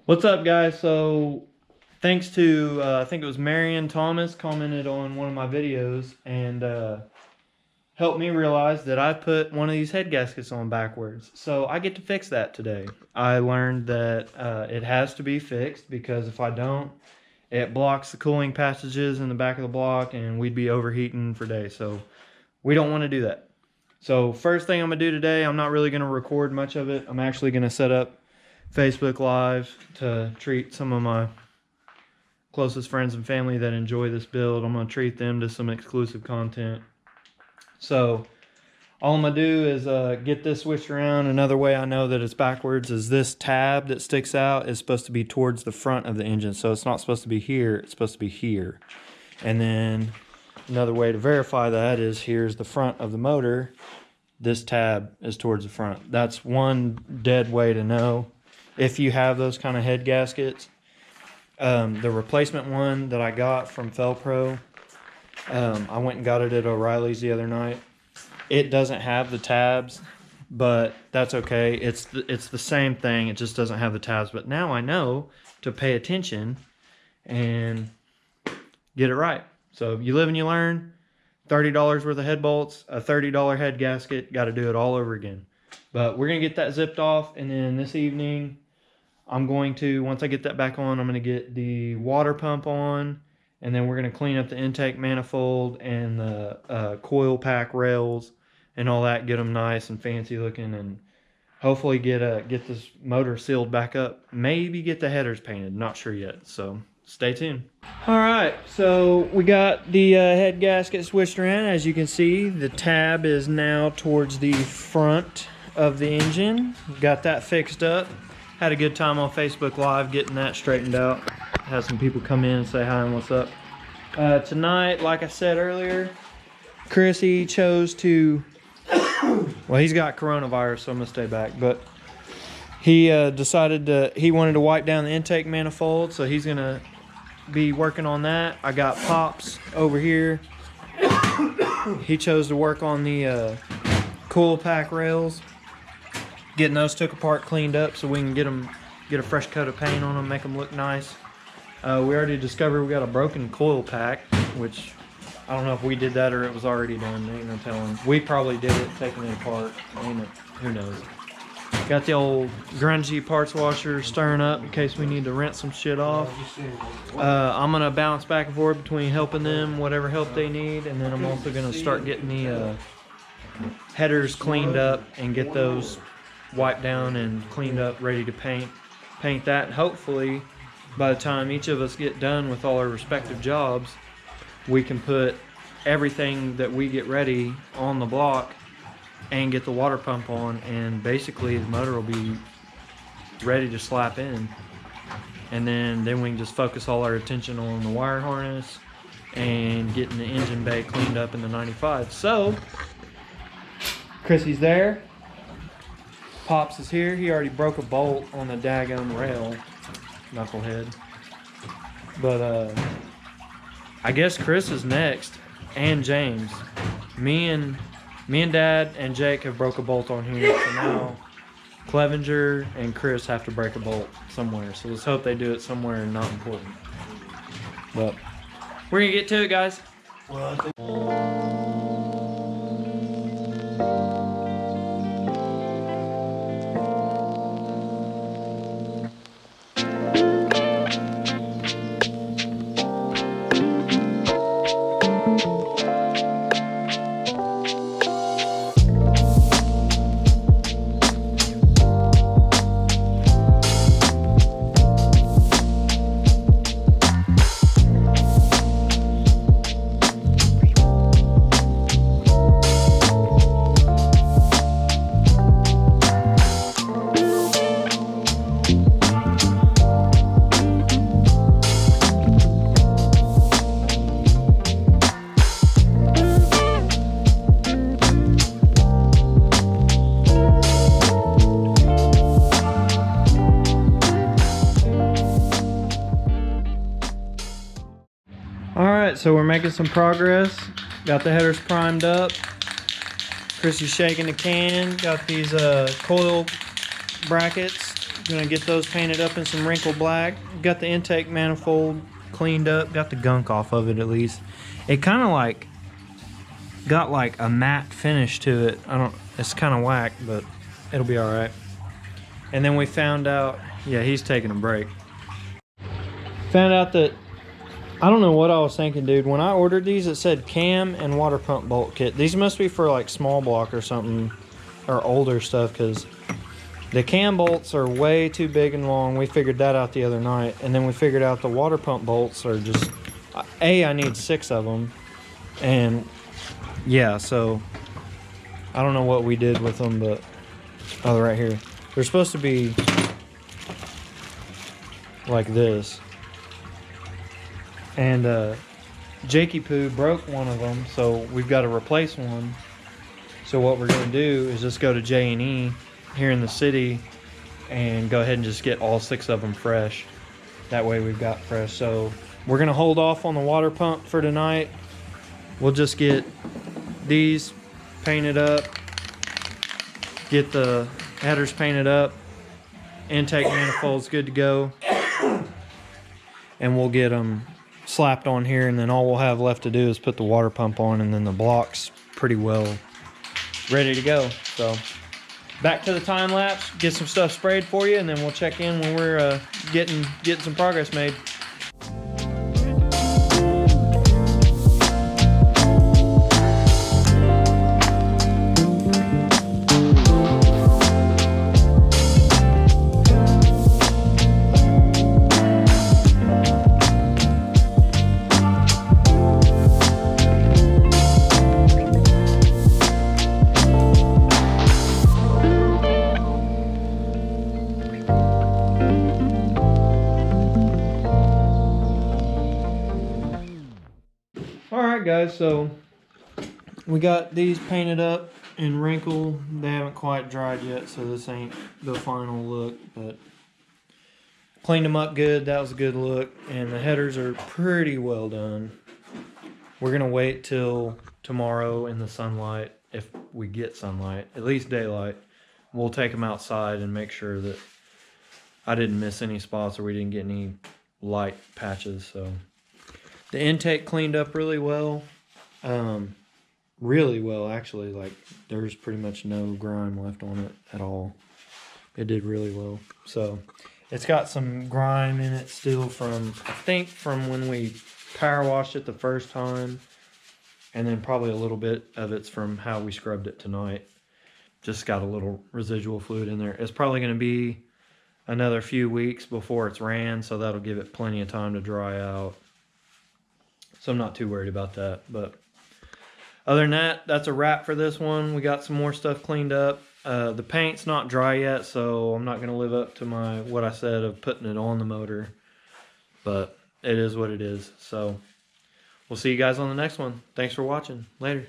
What's up, guys? So thanks to I think it was Marion Thomas commented on one of my videos and helped me realize that I put one of these head gaskets on backwards. So I get to fix that today. I learned that it has to be fixed because if I don't, it blocks the cooling passages in the back of the block and we'd be overheating for days. So we don't want to do that. So first thing I'm gonna do today, I'm not really gonna record much of it. I'm actually gonna set up Facebook Live to treat some of my closest friends and family that enjoy this build. I'm going to treat them to some exclusive content. So all I'm going to do is get this switched around. Another way I know that it's backwards is this tab that sticks out is supposed to be towards the front of the engine. So it's not supposed to be here, it's supposed to be here. And then another way to verify that is here's the front of the motor. This tab is towards the front. That's one dead way to know if you have those kind of head gaskets. The replacement one that I got from Felpro, I went and got it at O'Reilly's the other night. It doesn't have the tabs, but that's okay. It's the same thing, it just doesn't have the tabs. But now I know to pay attention and get it right. So you live and you learn. $30 worth of head bolts, a $30 head gasket, got to do it all over again. But we're going to get that zipped off, and then this evening I'm going to, once I get that back on, I'm going to get the water pump on, and then we're going to clean up the intake manifold and the coil pack rails and all that, get them nice and fancy looking, and hopefully get this motor sealed back up. Maybe get the headers painted, not sure yet, so stay tuned. All right, so we got the head gasket switched around. As you can see, the tab is now towards the front of the engine. Got that fixed up. Had a good time on Facebook Live getting that straightened out. Had some people come in and say hi and what's up. Tonight, like I said earlier, Chrissy chose to, well, he's got coronavirus, so I'm gonna stay back, but he decided he wanted to wipe down the intake manifold, so he's gonna be working on that. I got Pops over here. He chose to work on the coil pack rails. Getting those took apart, cleaned up, so we can get a fresh coat of paint on them, make them look nice. We already discovered we got a broken coil pack, which I don't know if we did that or it was already done. Ain't no telling. We probably did it, taking it apart. Who knows? Got the old grungy parts washer stirring up in case we need to rinse some shit off. I'm gonna bounce back and forth between helping them, whatever help they need, and then I'm also gonna start getting the headers cleaned up and get those wiped down and cleaned up, ready to paint that. And hopefully by the time each of us get done with all our respective jobs, we can put everything that we get ready on the block and get the water pump on, and basically the motor will be ready to slap in. And then we can just focus all our attention on the wire harness and getting the engine bay cleaned up in the 95. So Chrissy's there, Pops is here. He already broke a bolt on the daggum rail, knucklehead. But I guess Chris is next, and James. Me and Dad and Jake have broke a bolt on here, so now Clevenger and Chris have to break a bolt somewhere. So let's hope they do it somewhere not important. But we're gonna get to it, guys. Alright, so we're making some progress. Got the headers primed up. Chrissy's shaking the can. Got these coil brackets Gonna get those painted up in some wrinkled black. Got the intake manifold cleaned up. Got the gunk off of it at least. It kind of like got like a matte finish to it. It's kind of whack, but it'll be all right. And then we found out, yeah, he's taking a break. Found out that, I don't know what I was thinking, dude. When I ordered these, it said cam and water pump bolt kit. These must be for like small block or something, or older stuff, because the cam bolts are way too big and long. We figured that out the other night. And then we figured out the water pump bolts are just, I need 6 of them. And yeah, so I don't know what we did with them, but, oh, they're right here. They're supposed to be like this. And Jakey Poo broke one of them, so we've got to replace one. So what we're going to do is just go to J&E here in the city and go ahead and just get all 6 of them fresh. That way we've got fresh. So we're going to hold off on the water pump for tonight. We'll just get these painted up, get the headers painted up, intake manifolds good to go, and we'll get them slapped on here, and then all we'll have left to do is put the water pump on, and then the block's pretty well ready to go. So back to the time lapse, get some stuff sprayed for you, and then we'll check in when we're getting some progress made. Alright guys, so we got these painted up and wrinkled. They haven't quite dried yet, so this ain't the final look, but cleaned them up good. That was a good look, and the headers are pretty well done. We're gonna wait till tomorrow in the sunlight, if we get sunlight, at least daylight. We'll take them outside and make sure that I didn't miss any spots or we didn't get any light patches. So the intake cleaned up really well. Really well, actually. Like, there's pretty much no grime left on it at all. It did really well. So it's got some grime in it still from, I think, from when we power washed it the first time, and then probably a little bit of it's from how we scrubbed it tonight. Just got a little residual fluid in there. It's probably going to be another few weeks before it's ran, so that'll give it plenty of time to dry out. So I'm not too worried about that. But other than that, that's a wrap for this one. We got some more stuff cleaned up. The paint's not dry yet, so I'm not going to live up to what I said of putting it on the motor. But it is what it is. So we'll see you guys on the next one. Thanks for watching. Later.